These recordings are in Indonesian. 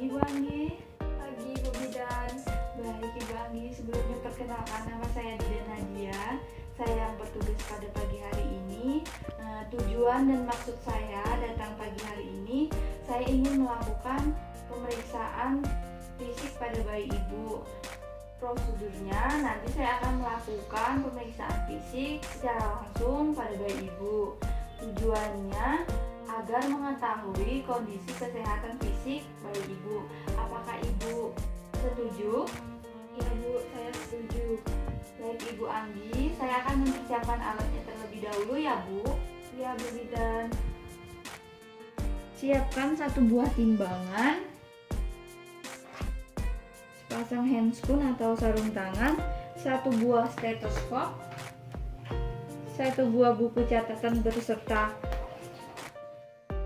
Pagi Bu Anggi. Pagi Bu Bidan. Baik Ibu Anggi, sebelumnya perkenalkan nama saya Dida Nadia. Saya yang bertugas pada pagi hari ini. Tujuan dan maksud saya datang pagi hari ini, saya ingin melakukan pemeriksaan fisik pada bayi ibu. Prosedurnya nanti saya akan melakukan pemeriksaan fisik secara langsung pada bayi ibu. Tujuannya agar mengetahui kondisi kesehatan fisik bayi ibu. Apakah ibu setuju? Ya Bu, saya setuju. Baik Ibu Anggi, saya akan mempersiapkan alatnya terlebih dahulu ya Bu. Ya Bu Bidan. Siapkan satu buah timbangan, sepasang handscoon atau sarung tangan, satu buah stetoskop, satu buah buku catatan berserta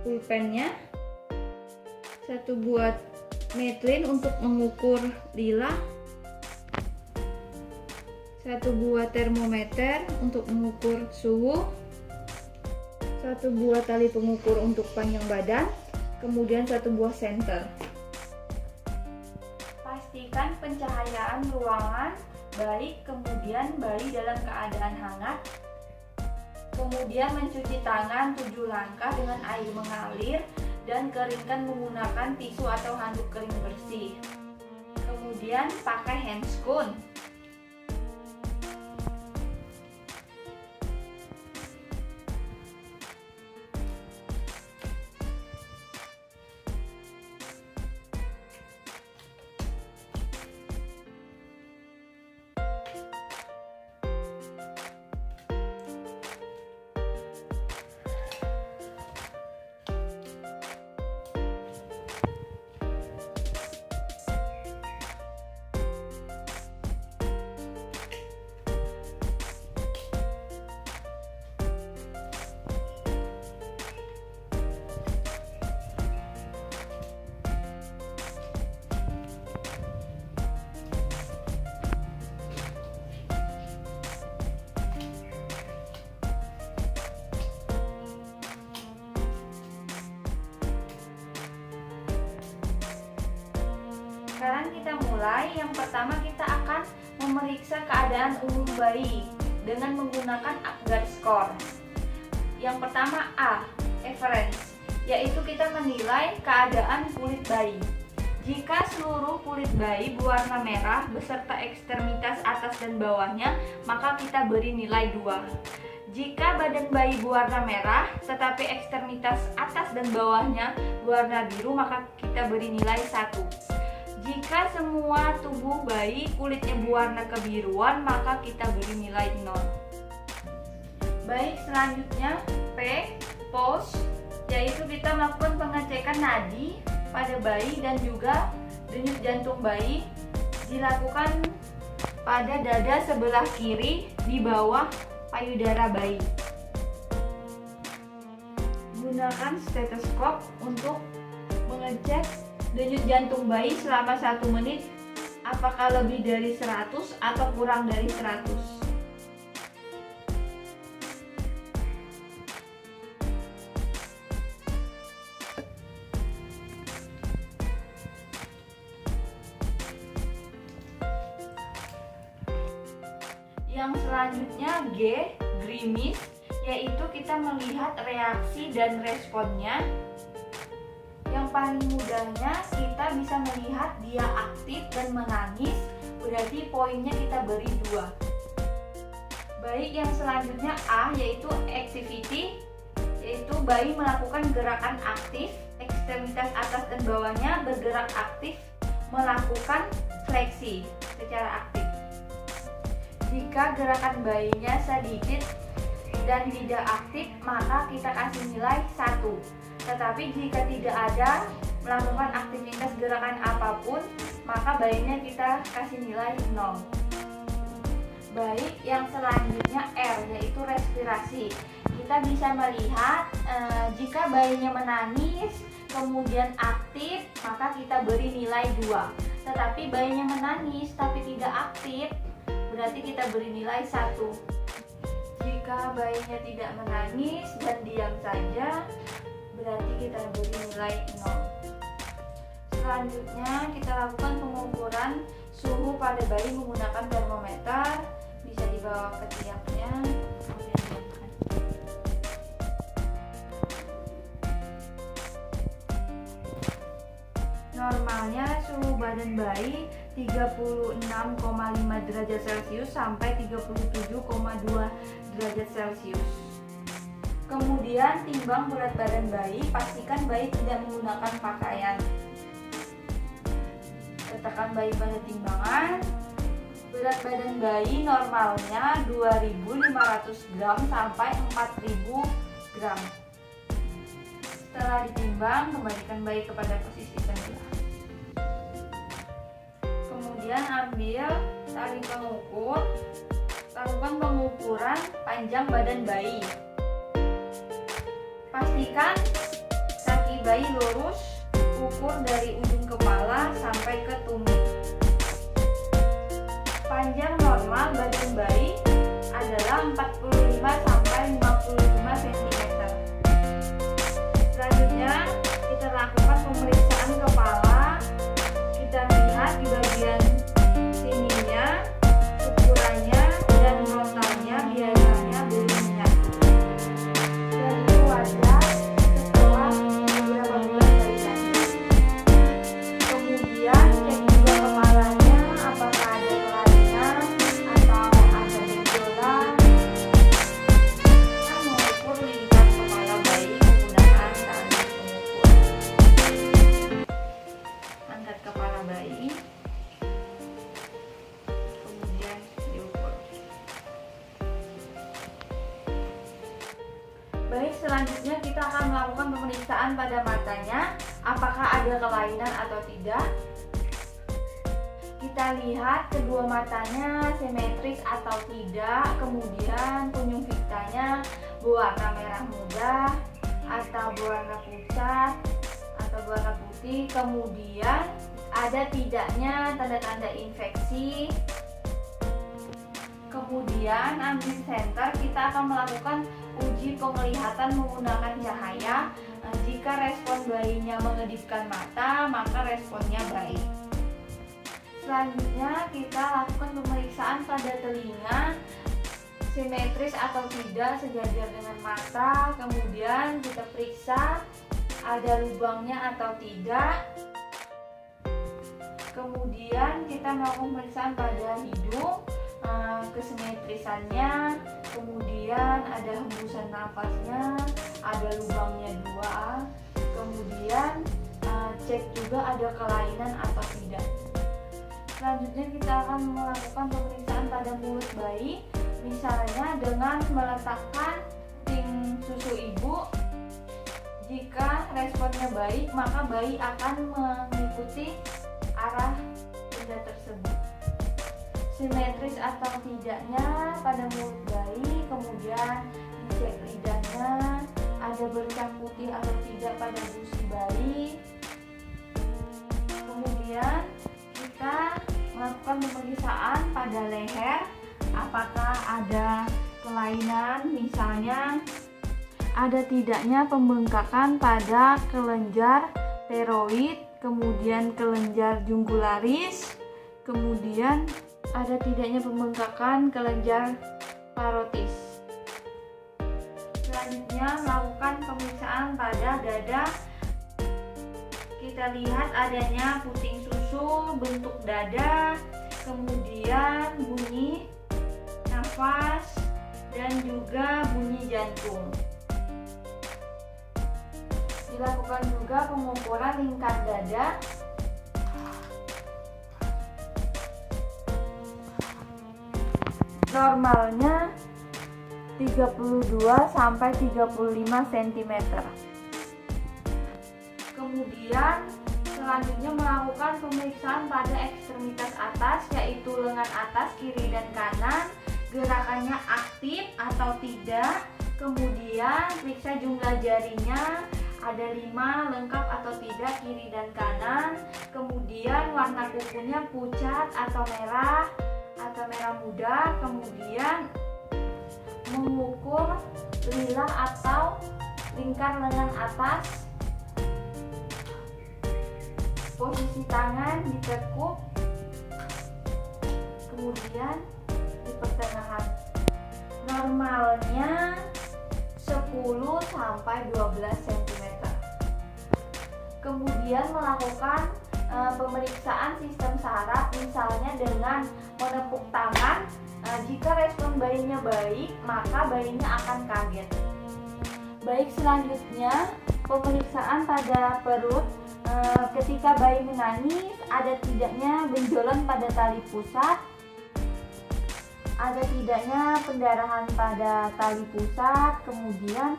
pulpennya, satu buah metlin untuk mengukur lila, satu buah termometer untuk mengukur suhu, satu buah tali pengukur untuk panjang badan, kemudian satu buah senter. Pastikan pencahayaan ruangan baik, kemudian bayi dalam keadaan hangat. Kemudian mencuci tangan 7 langkah dengan air mengalir dan keringkan menggunakan tisu atau handuk kering bersih. Kemudian pakai handscoon. Sekarang kita mulai. Yang pertama kita akan memeriksa keadaan umum bayi dengan menggunakan Apgar Score. Yang pertama A, Average, yaitu kita menilai keadaan kulit bayi. Jika seluruh kulit bayi berwarna merah beserta ekstremitas atas dan bawahnya, maka kita beri nilai 2. Jika badan bayi berwarna merah tetapi ekstremitas atas dan bawahnya berwarna biru, maka kita beri nilai 1. Jika semua tubuh bayi kulitnya berwarna kebiruan, maka kita beri nilai 0. Baik, selanjutnya P, Pulse, yaitu kita melakukan pengecekan nadi pada bayi dan juga denyut jantung bayi dilakukan pada dada sebelah kiri di bawah payudara bayi. Gunakan stetoskop untuk mengecek denyut jantung bayi selama 1 menit, apakah lebih dari 100 atau kurang dari 100. Yang selanjutnya G, Grimace, yaitu kita melihat reaksi dan responnya. Yang paling mudahnya kita bisa melihat dia aktif dan menangis, berarti poinnya kita beri 2. Baik, yang selanjutnya A, yaitu Activity, yaitu bayi melakukan gerakan aktif, ekstremitas atas dan bawahnya bergerak aktif, melakukan fleksi secara aktif. Jika gerakan bayinya sedikit dan tidak aktif, maka kita kasih nilai 1. Tetapi jika tidak ada melakukan aktivitas gerakan apapun, maka bayinya kita kasih nilai 0. Baik, yang selanjutnya R, yaitu respirasi. Kita bisa melihat jika bayinya menangis kemudian aktif, maka kita beri nilai 2. Tetapi bayinya menangis tapi tidak aktif, berarti kita beri nilai 1. Jika bayinya tidak menangis dan diam saja, berarti kita beri nilai 0. Selanjutnya kita lakukan pengukuran suhu pada bayi menggunakan termometer, bisa dibawa ke tiaknya. Normalnya suhu badan bayi 36,5 derajat Celcius sampai 37,2 derajat Celcius. Kemudian timbang berat badan bayi, pastikan bayi tidak menggunakan pakaian. Letakkan bayi pada timbangan. Berat badan bayi normalnya 2.500 gram sampai 4.000 gram. Setelah ditimbang, kembalikan bayi kepada posisi semula. Kemudian ambil tali pengukur, lakukan pengukuran panjang badan bayi. Pastikan kaki bayi lurus, ukur dari ujung kepala sampai ke tumit. Panjang normal badan bayi adalah 45 sampai 55 cm. Selanjutnya kita lakukan pemeriksaan kepala. Kita lihat di bagian sininya, ukurannya dan frontalnya biasanya belum menyatu. Dan itu wajar setelah beberapa bulan bayi lahir. Kemudian cek juga kepalanya, apakah ada kelainan atau ada benjolan. Kita mengukur lingkar kepala bayi menggunakan tali pengukur. Angkat kepala bayi, kemudian diukur. Baik, selanjutnya kita akan melakukan pemeriksaan pada matanya, apakah ada kelainan atau tidak. Kita lihat kedua matanya simetris atau tidak, kemudian konjungtivitanya berwarna merah muda atau berwarna pucat atau berwarna putih, kemudian ada tidaknya tanda-tanda infeksi. Kemudian ambil senter, kita akan melakukan uji penglihatan menggunakan cahaya. Jika respon bayinya mengedipkan mata, maka responnya baik. Selanjutnya kita lakukan pemeriksaan pada telinga, simetris atau tidak sejajar dengan mata. Kemudian kita periksa ada lubangnya atau tidak. Kemudian kita melakukan pemeriksaan pada hidung, kesimetrisannya, kemudian ada hembusan nafasnya, ada lubangnya 2. Kemudian cek juga ada kelainan atau tidak. Selanjutnya kita akan melakukan pemeriksaan pada mulut bayi, misalnya dengan meletakkan ping susu ibu. Jika responnya baik, maka bayi akan mengikuti arah benda tersebut. Simetris atau tidaknya pada mulut bayi, kemudian dicek lidahnya, ada bercak putih atau tidak pada gusi bayi. Kemudian kita melakukan pemeriksaan pada leher, apakah ada kelainan, misalnya ada tidaknya pembengkakan pada kelenjar pteroid, kemudian kelenjar jungularis, kemudian ada tidaknya pembengkakan kelenjar parotis. Selanjutnya melakukan pemeriksaan pada dada. Kita lihat adanya puting susu, bentuk dada, kemudian bunyi nafas, dan juga bunyi jantung. Dilakukan juga pengukuran lingkar dada. Normalnya 32 sampai 35 cm. Kemudian selanjutnya melakukan pemeriksaan pada ekstremitas atas, yaitu lengan atas kiri dan kanan, gerakannya aktif atau tidak. Kemudian periksa jumlah jarinya, ada 5 lengkap atau tidak kiri dan kanan. Kemudian warna kukunya pucat atau merah muda. Kemudian mengukur lilah atau lingkar lengan atas. Posisi tangan ditekuk, kemudian di pertengahan. Normalnya 10 sampai 12 cm. Kemudian melakukan pemeriksaan sistem saraf, misalnya dengan menepuk tangan. Jika respon bayinya baik, maka bayinya akan kaget. Baik, selanjutnya pemeriksaan pada perut. Ketika bayi menangis, ada tidaknya benjolan pada tali pusat, ada tidaknya pendarahan pada tali pusat, kemudian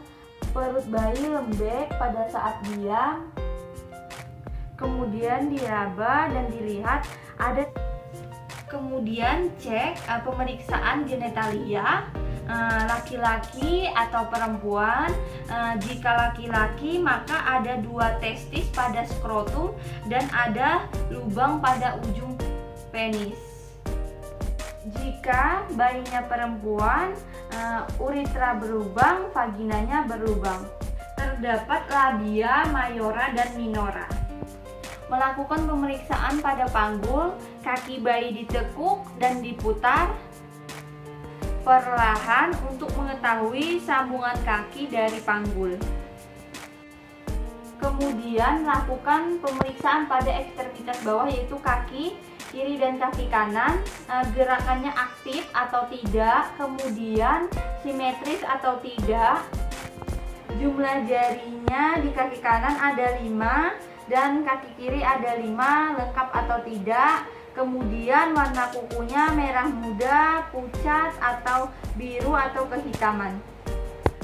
perut bayi lembek pada saat diam, kemudian diraba dan dilihat ada. Kemudian cek pemeriksaan genitalia, laki-laki atau perempuan. Jika laki-laki maka ada 2 testis pada skrotum dan ada lubang pada ujung penis. Jika bayinya perempuan, uritra berlubang, vaginanya berlubang. Terdapat labia mayora dan minora. Melakukan pemeriksaan pada panggul, kaki bayi ditekuk dan diputar perlahan untuk mengetahui sambungan kaki dari panggul. Kemudian lakukan pemeriksaan pada ekstremitas bawah, yaitu kaki kiri dan kaki kanan, gerakannya aktif atau tidak, kemudian simetris atau tidak. Jumlah jarinya di kaki kanan ada 5 dan kaki kiri ada 5, lengkap atau tidak. Kemudian warna kukunya merah muda, pucat, atau biru atau kehitaman.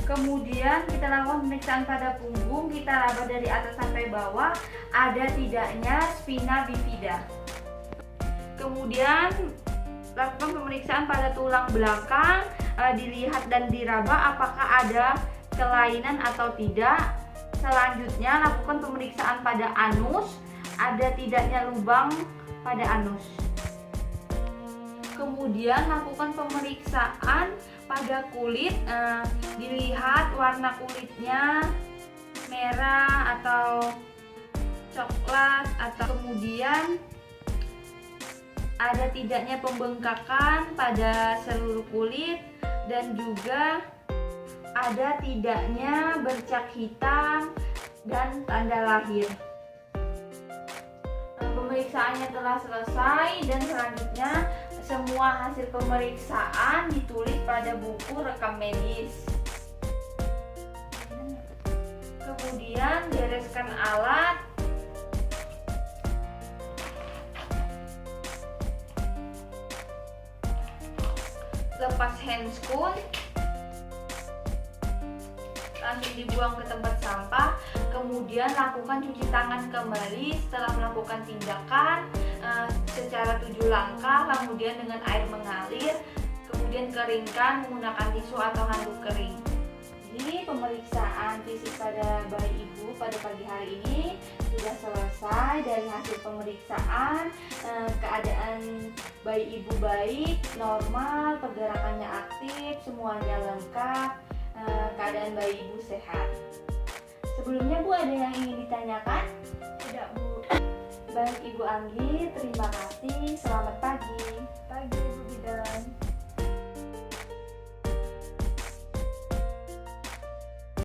Kemudian kita lakukan pemeriksaan pada punggung, kita raba dari atas sampai bawah, ada tidaknya spina bifida. Kemudian lakukan pemeriksaan pada tulang belakang, dilihat dan diraba apakah ada kelainan atau tidak. Selanjutnya lakukan pemeriksaan pada anus, ada tidaknya lubang pada anus. Kemudian lakukan pemeriksaan pada kulit, dilihat warna kulitnya merah atau coklat, atau kemudian ada tidaknya pembengkakan pada seluruh kulit, dan juga ada tidaknya bercak hitam dan tanda lahir. Pemeriksaannya telah selesai dan selanjutnya semua hasil pemeriksaan ditulis pada buku rekam medis. Kemudian bereskan alat, lepas handscoon, langsung dibuang ke tempat sampah. Kemudian lakukan cuci tangan kembali setelah melakukan tindakan secara 7 langkah, kemudian dengan air mengalir, kemudian keringkan menggunakan tisu atau handuk kering. Jadi pemeriksaan fisik pada bayi ibu pada pagi hari ini sudah selesai. Dari hasil pemeriksaan, keadaan bayi ibu baik, normal, pergerakannya aktif, semuanya lengkap, keadaan bayi ibu sehat. Sebelumnya Bu, ada yang ingin ditanyakan? Tidak, Bu. Baik Ibu Anggi, terima kasih. Selamat pagi. Pagi, Bu Bidan.